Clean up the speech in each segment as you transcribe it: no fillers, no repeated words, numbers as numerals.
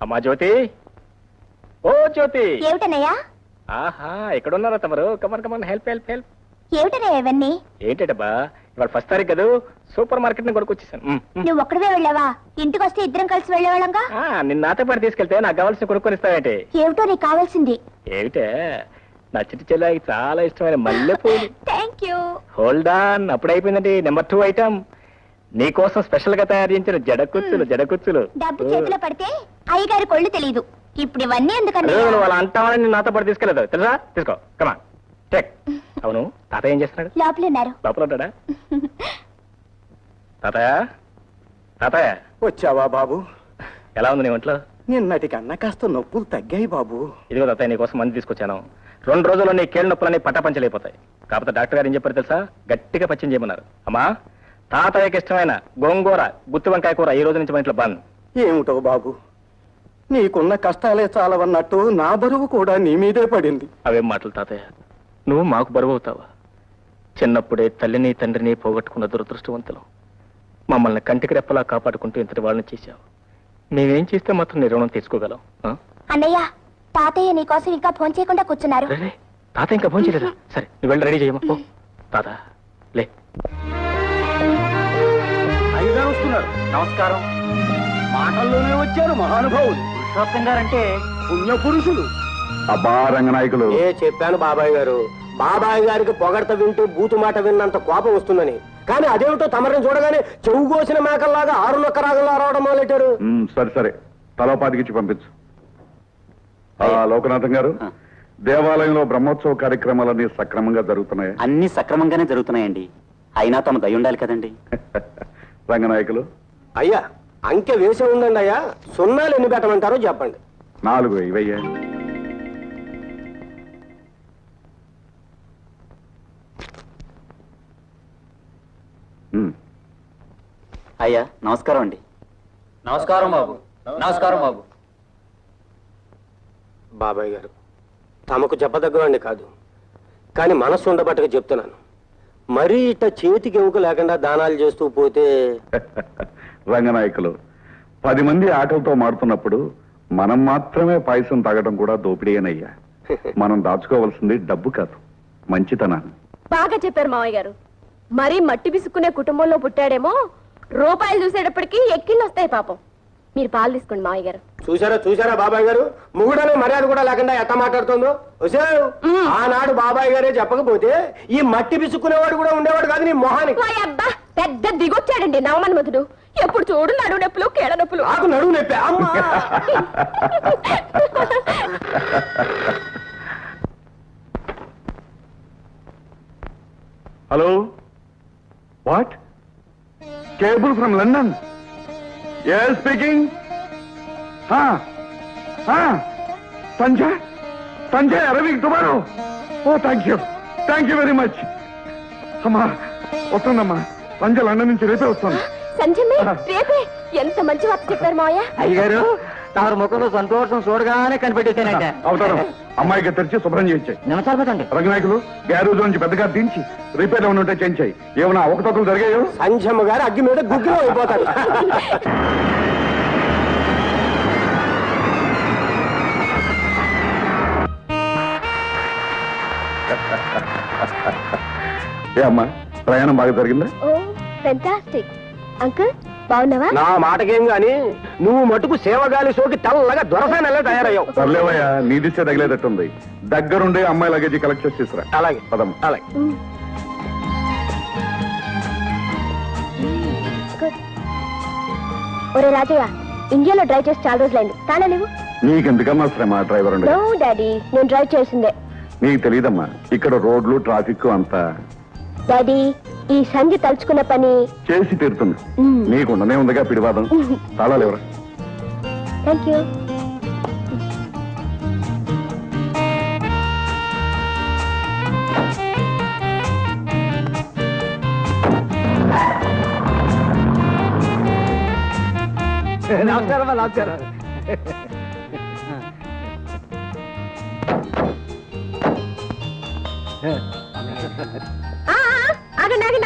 అమ్మా జ్యోతి, ఓ జ్యోతి. ఏమిటనయ్యా? ఆహా, ఎక్కడున్నారా తమరు? Come on come on, help help help. ఏమిటనయ్యా ఇవన్నీ? ఏంటబ్బా, ఇవాళ ఫస్ట్ తారీఖు కదా, సూపర్ మార్కెట్ ని కొనుక్కొచ్చేసాను. నువ్వు ఒక్కడివే వెళ్ళావా? ఇంటికి వస్తే ఇద్దరం కలిసి వెళ్ళేవాళ్ళంగా. నిన్న నాతో పాటు తీసుకెళ్తే నాకు కావాల్సిన కొనుక్కొని ఇస్తావేంటి? ఏమిటో నీకు కావాల్సింది? ఏమిటే, నా చిట్టి చెల్లాయికి చాలా ఇష్టమైన మల్లెపూలు. Thank you. హోల్డ్ ఆన్, అప్పుడు అయిపోయిందండి. నెంబర్ 2 ఐటమ్ నీకోసం స్పెషల్ గా తయారు చేయించిన జడకుచ్చులు. డబ్బు చేతిలో పడితే అయ్యగారి కొళ్ళు తెలియదు. ఇప్పుడు ఇవన్నీ ఎందుకన్నా? వాళ్ళ అంటామని నాతో పాటు తీసుకెళ్ళదు తెలుసా? తీసుకో, కమా టెక్. అవును, తాతయ్య ఏం చేస్తున్నాడు? లోపల ఉన్నారు. లోపల ఉంటాడా? తాతయ్య వచ్చావా బాబు? ఎలా ఉంది నీ ఒంట్లో? నిన్నటికన్నా కాస్త నొప్పులు తగ్గాయి బాబు. ఇదిగో తాతయ్య, నీకోసం మంది తీసుకొచ్చాను. 2 రోజుల్లో నీ కేళ్ళ నొప్పులన్నీ పటాపంచలైపోతాయి. కాకపోతే డాక్టర్ గారు ఏం చెప్పారు తెలుసా? గట్టిగా పచ్చిం చేయమన్నారు. అమ్మా, తాతయ్యకి ఇష్టమైన గోంగూర, గుత్తి వంకాయ కూర ఈ రోజు నుంచి మన ఇంట్లో బంద్. ఏమిటో బాబు, నీకున్న కష్టాలే చాలవన్నట్టు నా బరువు కూడా నీ మీదే పడింది. అవేం మాటలు తాతయ్య, నువ్వు మాకు బరువు అవుతావా? చిన్నప్పుడే తల్లిని తండ్రిని పోగొట్టుకున్న దురదృష్టవంతులు. మమ్మల్ని కంటికి రెప్పలా కాపాడుకుంటూ ఇంతటి వాళ్ళని చేశావు. మేమేం చేస్తే మాత్రం నీ రుణం తీసుకోగలం? అన్నయ్య, తాతయ్య నీకోసం ఇంకా ఫోన్ చేయకుండా కూర్చున్నారు. తాత ఇంకా ఫోన్ చేయలేదా? సరే, నువ్వు వెళ్ళి రెడీ చేయమా. తాత లే. అయ్యగారు వస్తున్నారు. నమస్కారం. మాటల్లోనే వచ్చారు మహానుభావులు. పురుషోత్తం గారంటే పుణ్య పురుషులు. అబ్బా రంగనాయకులు, చెప్పాను బాబాయ్ గారు. బాబాయ్ గారికి పొగడత వింటూ బూతు మాట విన్నంత కోపం వస్తుందని. కానీ అదేమిటో తమరిని చూడగానే చెవు కోసిన మేకల్లాగా 6 నొక్క రాగంలా రావడం మొదలెట్టారు. సరే సరే, తలోపాతికిచ్చి పంపించు. లోకనాథం గారు, దేవాలయంలో బ్రహ్మోత్సవ కార్యక్రమాలన్నీ సక్రమంగా జరుగుతున్నాయా? అన్ని సక్రమంగానే జరుగుతున్నాయండి. అయినా తమ దయ ఉండాలి కదండి. రంగనాయకులు, అయ్యా, అంకె వేసే ఉందండి అయ్యా. సున్నాలు ఎన్ని పెట్టమంటారో చెప్పండి. 4 ఇవయ్యా. అయ్యా నమస్కారం అండి. నమస్కారం బాబు. నమస్కారం బాబు. బాబాయ్ గారు, తమకు చెప్పదగ్గవండి కాదు, కానీ మనస్సు ఉండబట్టగా చెప్తున్నాను. మరీ ఇట్ట చేతికి ఎముక లేకుండా దానాలు చేస్తూ పోతే. రంగనాయకులు, 10 మంది ఆకలితో మాడుతున్నప్పుడు మనం మాత్రమే పాయసం తాగడం కూడా దోపిడీయేనయ్యా. మనం దాచుకోవాల్సింది డబ్బు కాదు, మంచితనాన్ని. బాగా చెప్పారు మావయ్య గారు. మరీ మట్టి బిసుక్కునే కుటుంబంలో పుట్టాడేమో, రూపాయలు చూసేటప్పటికి ఎక్కిళ్ళు వస్తాయి పాపం. మీరు పాలు తీసుకోండి మావయ్య గారు. చూసారా బాబాయ్ గారు, ముగుడనే మర్యాద కూడా లేకుండా ఎట్ట మాట్లాడుతుందో. ఆనాడు బాబాయ్ గారే చెప్పకపోతే ఈ మట్టి బిసుక్కునేవాడు కూడా ఉండేవాడు కాదు నీ మొహానికి. అబ్బా, పెద్ద దిగొచ్చాడండి నవమన్మధుడు. ఎప్పుడు చూడు నడువు నొప్పులు, కేడ నొప్పులు. నాకు నడువు నొప్పి. అమ్మా. Hello, what? Cable from London? yes speaking. Sanjay arriving tomorrow. Oh thank you very much. అమ్మా వస్తుందమ్మా, సంజయ్ లండన్ నుంచి రేపే వస్తాను. సంజయ్ రేపే? ఎంత మంచి వార్త చెప్పారు మావయ్య. అయ్యగారు, తమరి ముఖంలో సంతోషం చూడగానే కనిపెట్టేశానంటే. అవుతారు. అమ్మాయికి తెరిచి శుభ్రం చేయించాయి. నమస్కారం రంగనాయకులు, గ్యారేజ్ నుంచి పెద్దగా దించి రిపేర్ ఏమైనా ఉంటే చేయించాయి. ఏమైనా అవకతవకలు జరిగాయో? సంజయమ్మ గారు అగ్గి మీద గుగ్గిలో అయిపోతారు. ఏ అమ్మా, ప్రయాణం బాగా జరిగిందా? Oh fantastic. అంకుల్ బాగున్నావా? నా మాటకేం గాని నువ్వు మటుకు సేవగాలి సోకి తెల్లగా దొరసానల్లా తయారయ్యావు. సర్లేవయ్యా, నీ దిశ తగిలేటట్టుంది. దగ్గరుండే అమ్మాయి లగేజీ కలెక్ట్ చేసి తీసుకురా. అలాగే పదమ్మా. అలాగే. ఒరే రాజయ్య, ఇండియాలో డ్రైవ్ చేసి చాలా రోజులైంది. తానే లేవు. నీకెందుకమ్మా శ్రమ డ్రైవర్ ఉండే? నో డాడీ, నేను డ్రైవ్ చేసిందే. నీకు తెలియదమ్మా, ఇక్కడ రోడ్లు ట్రాఫిక్ అంతా. డాడీ, ఈ సంధి తలుచుకున్న పని చేసి తీరుతుంది. నీకుండనే ఉందిగా పిడివాదం. తాళాలేవరా? Thank you. నమస్కారం. నమస్కారం.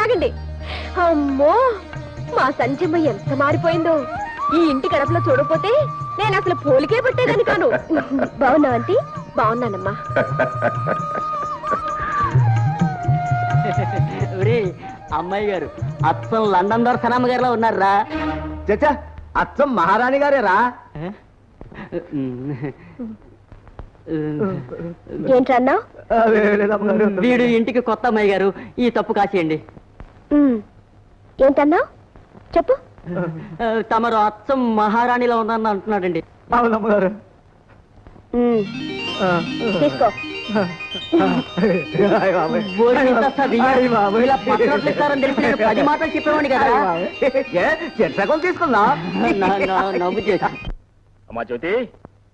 ఆగండి. అమ్మో, మా సంజమ్మ ఎంత మారిపోయిందో. ఈ ఇంటి గడపలో చూడకపోతే నేను అసలు పోలికే పుట్టేదని కాను. బాగున్నావు ఆంటీ? బాగున్నానమ్మా. అమ్మాయి గారు అచ్చం లండన్ దొరసనమ్మ గారిలో ఉన్నారా? చచ్చా అచ్చం మహారాణి గారే రా. ఏంటన్నా? వీడు ఇంటికి కొత్త అమ్మాయి గారు, ఈ తప్పు కాసేయండి. ఏంటన్నా చెప్పు. తమరు అచ్చం మహారాణిలో ఉందని అంటున్నాడండి. అవునమ్మగారు. తీసుకో. ఇలా పత్రాలు ఇస్తారని తెలిసి 10 మాటలు చెప్పేవాడి కదా. చెట్సగం తీసుకుందా? నవ్వు చేసి అమ్మా జ్యోతి,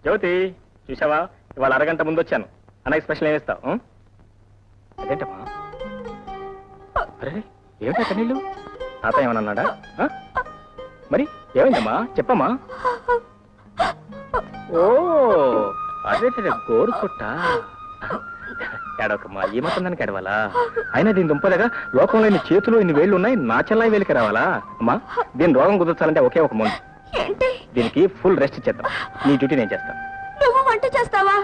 జ్యోతి చూసావా, ఇవాళ అరగంట ముందు వచ్చాను. అన్నకి స్పెషల్ ఏమి ఇస్తావు? అదేంటమ్మా? అరే ఏమిటా కన్నీళ్ళు? తాత ఏమన్నాడా? మరి ఏమైందమ్మా చెప్పమ్మా. ఓ అదే గోరు కొట్ట. ఏడవకమ్మా, ఈ మొత్తం దానికి ఎడవాలా? అయినా దీని దుంపలేగా లోకంలో ఇన్ని చేతులు ఇన్ని వేళ్ళు ఉన్నాయి, నా చెల్లాయి వేలికి రావాలా? అమ్మా దీని రోగం కుదర్చాలంటే ఒకే ఒక మందు. దీనికి ఫుల్ రెస్ట్ ఇచ్చేద్దాం. నీ డ్యూటీ నేను చేస్తాను. నువ్వు వంట చేస్తావా?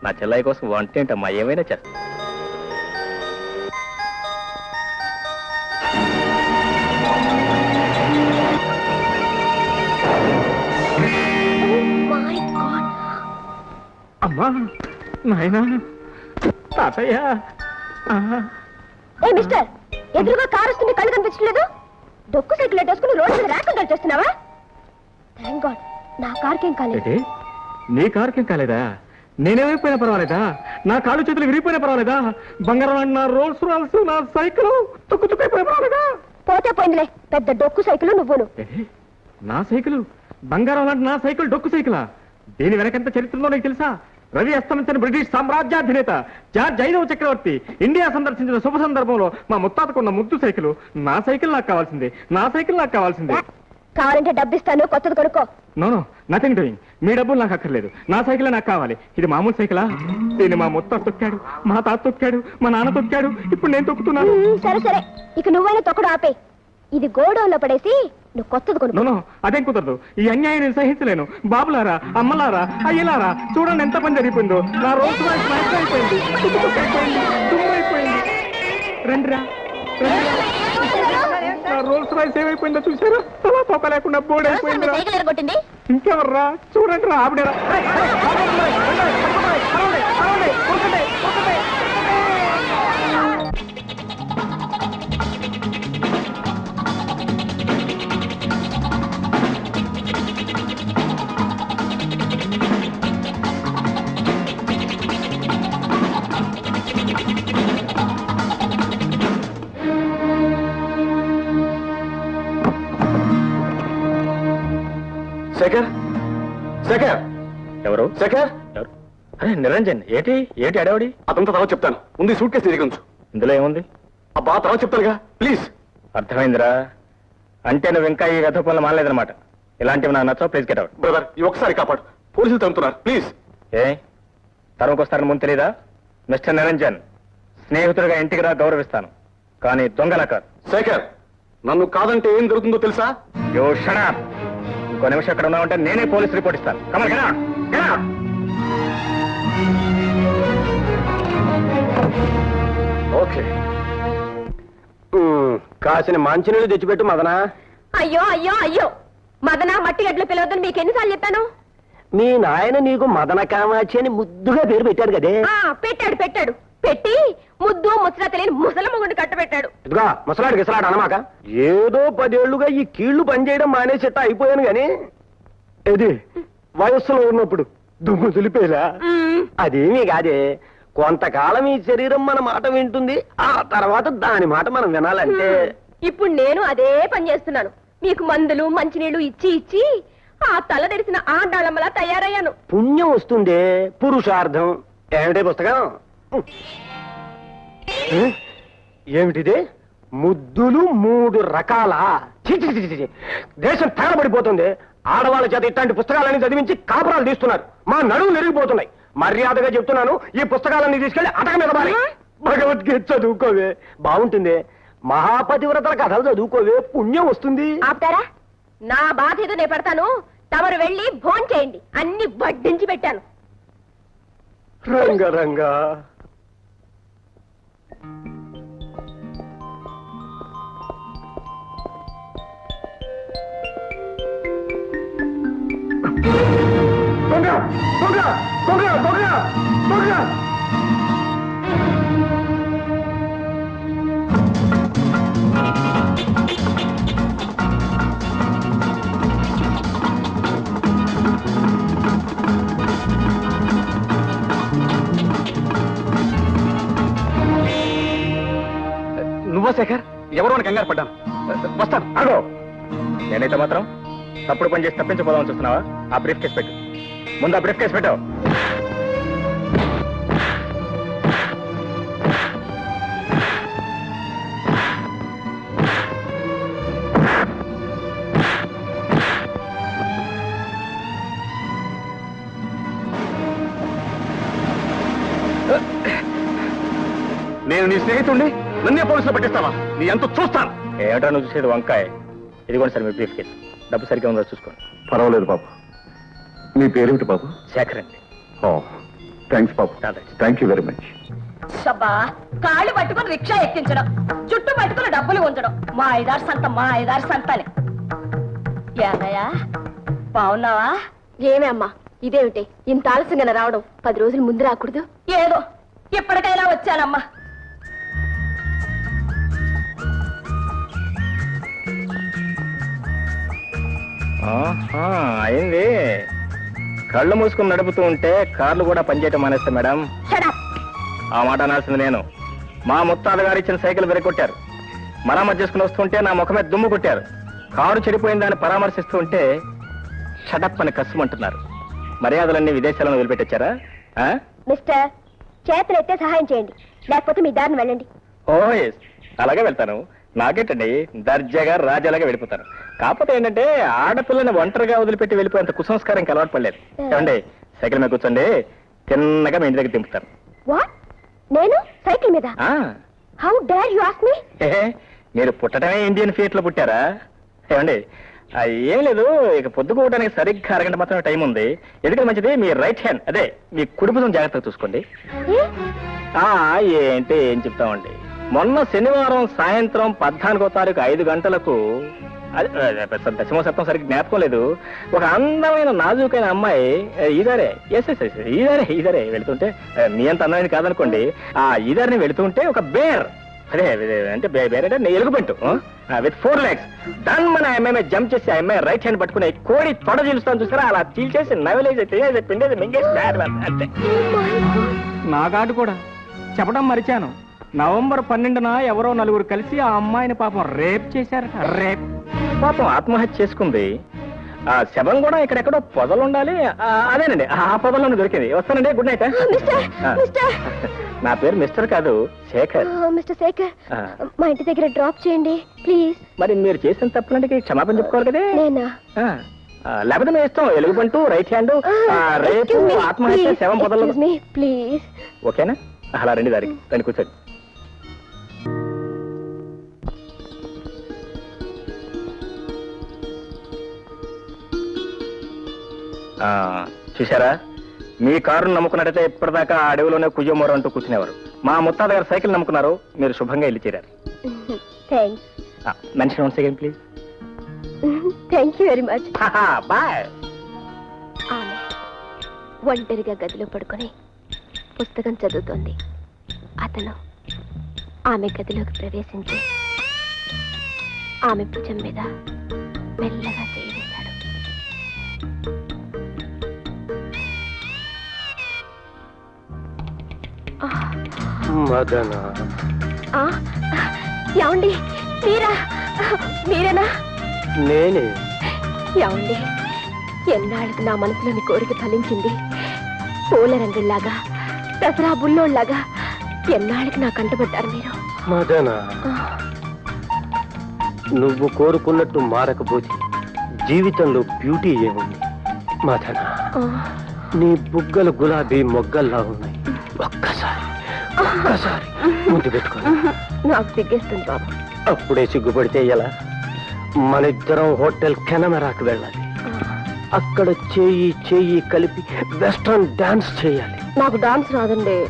నా చెల్లాయి కోసం వంట ఏంటమ్మా, ఏమైనా చేస్తా. అమ్మా నాయనా తాతయ్య. ఏ మిస్టర్, ఎదురుగా కారు వస్తుంది, కళ్ళు కనిపించలేదు. డొక్కు సైకిల్ వేసుకుని రోడ్డు మీద ర్యాకులు చేస్తున్నావా? థ్యాంక్ గాడ్ నా కార్కేం కాలేదు. నీ కారుకేం కాలేదా? నేనేమైపోయినా పర్వాలేదా? నా కాళ్ళు చేతులు విరిగిపోయినా పర్వాలేదా? బంగారం నా రోల్స్ రాల్స్ నా సైకిల్ తుక్కుతుక్కైపోయినా పర్వాలేదా? పోతే పోయిందిలే, పెద్ద డొక్కు సైకిల్ నువ్వును. నా సైకిల్ బంగారం లాంటి నా సైకిల్ డొక్కు సైకిలా? దీని వెనకంత చరిత్రలో నీకు తెలుసా? రవి అస్తమించిన బ్రిటిష్ సామ్రాజ్యాధినేత జార్జ్ 5వ చక్రవర్తి ఇండియా సందర్శించిన శుభ సందర్భంలో మా ముత్తాతకున్న ముద్దు సైకిల్. నా సైకిల్ నాకు కావాల్సిందే, నా సైకిల్ నాకు కావాల్సిందే. కావాలంటే డబ్బిస్తాను, కొత్తది కొనుక్కో. No nothing doing. మీ డబ్బులు నాకు అక్కర్లేదు, నా సైకిల్ నాకు కావాలి. ఇది మామూలు సైకిలా? దీన్ని మా ముత్తాత తొక్కాడు, మా తాత తొక్కాడు, మా నాన్న తొక్కాడు, ఇప్పుడు నేను తొక్కుతున్నాను. సరే సరే, ఇక నువ్వైనా తొక్కడు ఆపే. ఇది గోడౌన్ లో పడేసి నువ్వు కొత్తది కొనుక్కో. నో అదేం కుదరదు. ఈ అన్యాయం నేను సహించలేను. బాబులారా, అమ్మలారా, అయ్యలారా, చూడండి ఎంత పని జరిగిపోయిందో. నా రోజు అయిపోయింది, తుమ్మైపోయింది. రండిరా, నా రోల్స్ రాయిస్ ఏమైపోయిందో చూసారా? తలా తొక్క లేకుండా బోర్డు అయిపోయింది. సైకిల్ ఎరగొట్టింది. ఇంకెవర్రా? చూడండి రా, ఆవిడరా. శేఖర్, శేఖర్, ఎవరు? శేఖర్. ఎవరు? అరే నిరంజన్, ఏంటి అడవాడి? అతనితో తర్వాత చెప్తాను. ముందు సూట్ కేసు తిరిగి ఉంచు. ఇందులో ఏముంది? అబ్బా తర్వాత చెప్తానుగా, ప్లీజ్. అర్థమైందిరా. అంటే నువ్వు ఇంకా ఈ గత పనులు మానలేదన్నమాట. ఇలాంటివి నాకు నచ్చవు. Please get out. బ్రదర్ ఈ ఒక్కసారి కాపాడు, పోలీసులు తమ్ముతున్నారు, ప్లీజ్. ఏ తరుముకొస్తారని ముందు తెలీదా? మిస్టర్ నిరంజన్, స్నేహితుడిగా ఇంటికి రా, గౌరవిస్తాను, కానీ దొంగలా కాదు. శేఖర్, నన్ను కాదంటే ఏం జరుగుతుందో తెలుసా? యో షట్ అప్. ఇంకో నిమిషం అక్కడ ఉన్నావంటే నేనే పోలీస్ రిపోర్ట్ ఇస్తాను. Kamal get out, get out. Okay, కాసిన మంచినీళ్ళు తెచ్చిపెట్టు మదనా. అయ్యో అయ్యో అయ్యో, మదన మట్టి గడ్డలు పిలవద్దని మీకు ఎన్నిసార్లు చెప్పాను? మీ నాయన నీకు మదన కామాక్షి అని ముద్దుగా పేరు పెట్టాడు కదే. పెట్టాడు పెట్టి ముద్దు ముచ్చట తెలియని ముసల మొగుడు కట్టబెట్టాడు. ఇదిగా ముసలాడికి ఇసలాడు అనమాక. ఏదో 10 ఏళ్లుగా ఈ కీళ్లు పనిచేయడం మానేసేట అయిపోయాను గాని, ఇది వయస్సులో ఉన్నప్పుడు దుమ్ము దులిపేలా అదేమీ కాదే. కొంతకాలం ఈ శరీరం మన మాట వింటుంది, ఆ తర్వాత దాని మాట మనం వినాలంటే. ఇప్పుడు నేను అదే పని చేస్తున్నాను. మీకు మందులు మంచినీళ్లు ఇచ్చి ఇచ్చి ఆ తల తెరిసిన ఆడాళ్ళమ్మలా తయారయ్యాను. పుణ్యం వస్తుందే, పురుషార్థం. ఏమిటే పుస్తకం? ఏమిటిది? ముద్దులు 3 రకాల. దేశం తగలబడిపోతుంది. ఆడవాళ్ళ చేత ఇట్లాంటి పుస్తకాలన్నీ చదివించి కాపురాలు తీస్తున్నారు. మా నడువులు నెరిగిపోతున్నాయి. మర్యాదగా చెప్తున్నాను, ఈ పుస్తకాలన్నీ తీసుకెళ్లి అటక మీద పారి. భగవద్గీత చదువుకోవే, బాగుంటుంది. మహాపతివ్రతల కథలు చదువుకోవే, పుణ్యం వస్తుంది. ఆపుతారా? నా బాధ ఏదో నేను పెడతాను. తమరు వెళ్ళి భోంచేయండి, అన్ని వడ్డించి పెట్టాను. రంగరంగా దొంగ దొంగ దొంగ దొంగ దొంగ నువ్వా శేఖర్? ఎవరో అని కంగారు పడ్డాను. వస్తాను. అగో, నేనైతే మాత్రం తప్పుడు పని చేసి తప్పించబోదామని చూస్తున్నావా? ఆ బ్రీఫ్ కేసు పెట్టు. ముందు ఆ బ్రీఫ్ కేసు పెట్టు. నేను నీ స్నేహితుడిని, నన్నే పోలీసులు పట్టిస్తావా? నీ అంత చూస్తాను. ఏమిటా నువ్వు చూసేది వంకాయ? ఇదిగోండి సార్ మీ బ్రీఫ్ కేసు. డబ్బు సరిగ్గా ఉందో చూసుకోండి. పర్వాలేదు బాబు. నీ పేరేమిటి బాబు? శేఖర్ అండి. ఓ, థ్యాంక్స్ బాబు. Thank you very much. షబ్బా, కాళ్ళు పట్టుకుని రిక్షా ఎక్కించడం, చుట్టూ పట్టుకుని డబ్బులు ఉంచడం, మా ఐదారు సంతని. ఏమయ్యా, బాగున్నావా? ఏమే అమ్మా, ఇదేమిటి ఇంత ఆలస్యంగా రావడం? 10 రోజులు ముందు రాకూడదు? ఏదో ఇప్పటికైనా వచ్చానమ్మా. అయింది. కళ్ళు మూసుకుని నడుపుతూ ఉంటే కార్లు కూడా పనిచేయటం మానేస్తా మేడం. ఆ మాట అనాల్సింది నేను. మా ముత్తాత గారు ఇచ్చిన సైకిల్ వెరగొట్టారు. మరామత్ చేసుకుని వస్తుంటే నా ముఖమే దుమ్ము కొట్టారు. కారు చెడిపోయిందని పరామర్శిస్తూ ఉంటే షటప్ అని కష్టమంటున్నారు. మర్యాదలన్నీ విదేశాలను వదిలిపెట్టొచ్చారా? మిస్టర్, చేతులెత్తే సహాయం చేయండి, లేకపోతే మీ దారిని వెళ్ళండి. ఓ ఎస్, అలాగే వెళ్తాను. నాకేంటండి, దర్జాగా రాజాలాగా వెళ్ళిపోతాను. కాకపోతే ఏంటంటే ఆడపిల్లని ఒంటరిగా వదిలిపెట్టి వెళ్ళిపోయేంత కుసంస్కారం అలవాటు పడలేదు. ఏమండి, సైకిల్ మీద కూర్చోండి, తిన్నగా మీ ఇంటి దగ్గర దింపుతాను. వాట్? నేను సైకిల్ మీద? How dare you ask me? మీరు పుట్టడమే ఇండియన్ ఫియట్ లో పుట్టారా? ఏమండి, ఏం లేదు, ఇక పొద్దుకోవడానికి సరిగ్గా అరగంట మాత్రమే టైం ఉంది. ఎందుకంటే మంచిది మీ రైట్ హ్యాండ్, అదే మీ కుడి భుజం జాగ్రత్తగా చూసుకోండి. ఏంటి ఏం చెప్తామండి, మొన్న శనివారం సాయంత్రం 14వ తారీఖు 5 గంటలకు, దశమ సప్తం సరిగ్గా జ్ఞాపకం లేదు, ఒక అందమైన నాజూకైన అమ్మాయి ఈదారే ఈదారే వెళుతుంటే, మీ అంత అందమైనది కాదనుకోండి, ఆ ఈదారిని వెళుతుంటే ఒక బేర్, అదే అంటే బేరే ఎలుగుబంటు విత్ 4 legs దాన్ని మన అమ్మాయి జంప్ చేసి ఆ అమ్మాయి రైట్ హ్యాండ్ పట్టుకుని కోడి తొడ చీలుస్తాను చూసారా, అలా చీల్చేసి నవలేసి పిండేది మింగేసి అంతే. నా కాదు కూడా చెప్పడం మరిచాను. నవంబర్ 12న ఎవరో 4 కలిసి ఆ అమ్మాయిని పాపం రేప్ చేశారట. రేప్ పాపం ఆత్మహత్య చేసుకుంది. ఆ శవం కూడా ఇక్కడెక్కడో పొదలుండాలి. అదేనండి, ఆ పొదలోనే దొరికింది. వస్తానండి, గుడ్ నైట్. నా పేరు మిస్టర్ కాదు, శేఖర్. మిస్టర్ శేఖర్, మా ఇంటి దగ్గర డ్రాప్ చేయండి ప్లీజ్. మరి మీరు చేసిన తప్పులంటే క్షమాపణ చెప్పుకోవాలి కదా. నేనా? లేకపోతే మేము ఇస్తాం ఎలుగుబంటూ, రైట్ హ్యాండ్, రేపు, ఆత్మహత్య, శవం పొదలు. ప్లీజ్. ఓకేనా? అలా రండి, దారికి రండి, కూర్చోండి. చూసారా, మీ కారును నమ్ముకున్నట్టయితే ఇప్పటిదాకా ఆ అడవిలోనే కుయ్యమోరు అంటూ కూర్చునేవారు. మా ముత్తాత గారు సైకిల్ నమ్ముకున్నారు, మీరు శుభంగా ఇల్లు చేరారు. Mention once again please. Thank you very much. Bye. ఆమె ఒంటరిగా గదిలో పడుకొని పుస్తకం చదువుతోంది. అతను ఆమె గదిలోకి ప్రవేశించి ఆమె భుజం మీద మెల్లగా చేయి వేశాడు. మదన, ఏమండి, మీరేనా? నేనే. ఏమండి, ఎన్నాళ్ళకి నా మనసులోని కోరిక ఫలించింది. పూల రంగుల్లాగా, దసరా బుల్లోళ్లాగా ఎన్నాళ్ళకి నా కంటపడ్డారు మీరు. మదన, నువ్వు కోరుకున్నట్టు మారకపోతే జీవితంలో బ్యూటీ ఏముంది? మదన, నీ బుగ్గలు గులాబీ మొగ్గల్లా ఉన్నాయి. ఒక్కసారి ముందు పెట్టుకో. నాకు సిగ్గేస్తుంది బాబు. అప్పుడే సిగ్గుపడితే ఎలా? మన ఇద్దరం హోటల్ కెనమరాకు వెళ్ళాలి. అక్కడ చేయి చేయి కలిపి వెస్ట్రన్ డాన్స్ చేయాలి. నాకు డాన్స్ రాదండి.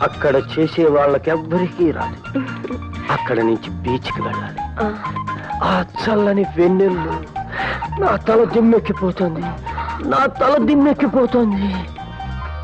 అక్కడ చేసే వాళ్ళకెవ్వరికీ రాదు. అక్కడ నుంచి బీచ్కి వెళ్ళాలి. ఆ చల్లని వెన్నెల్లో నా తల దిమ్మెక్కిపోతుంది.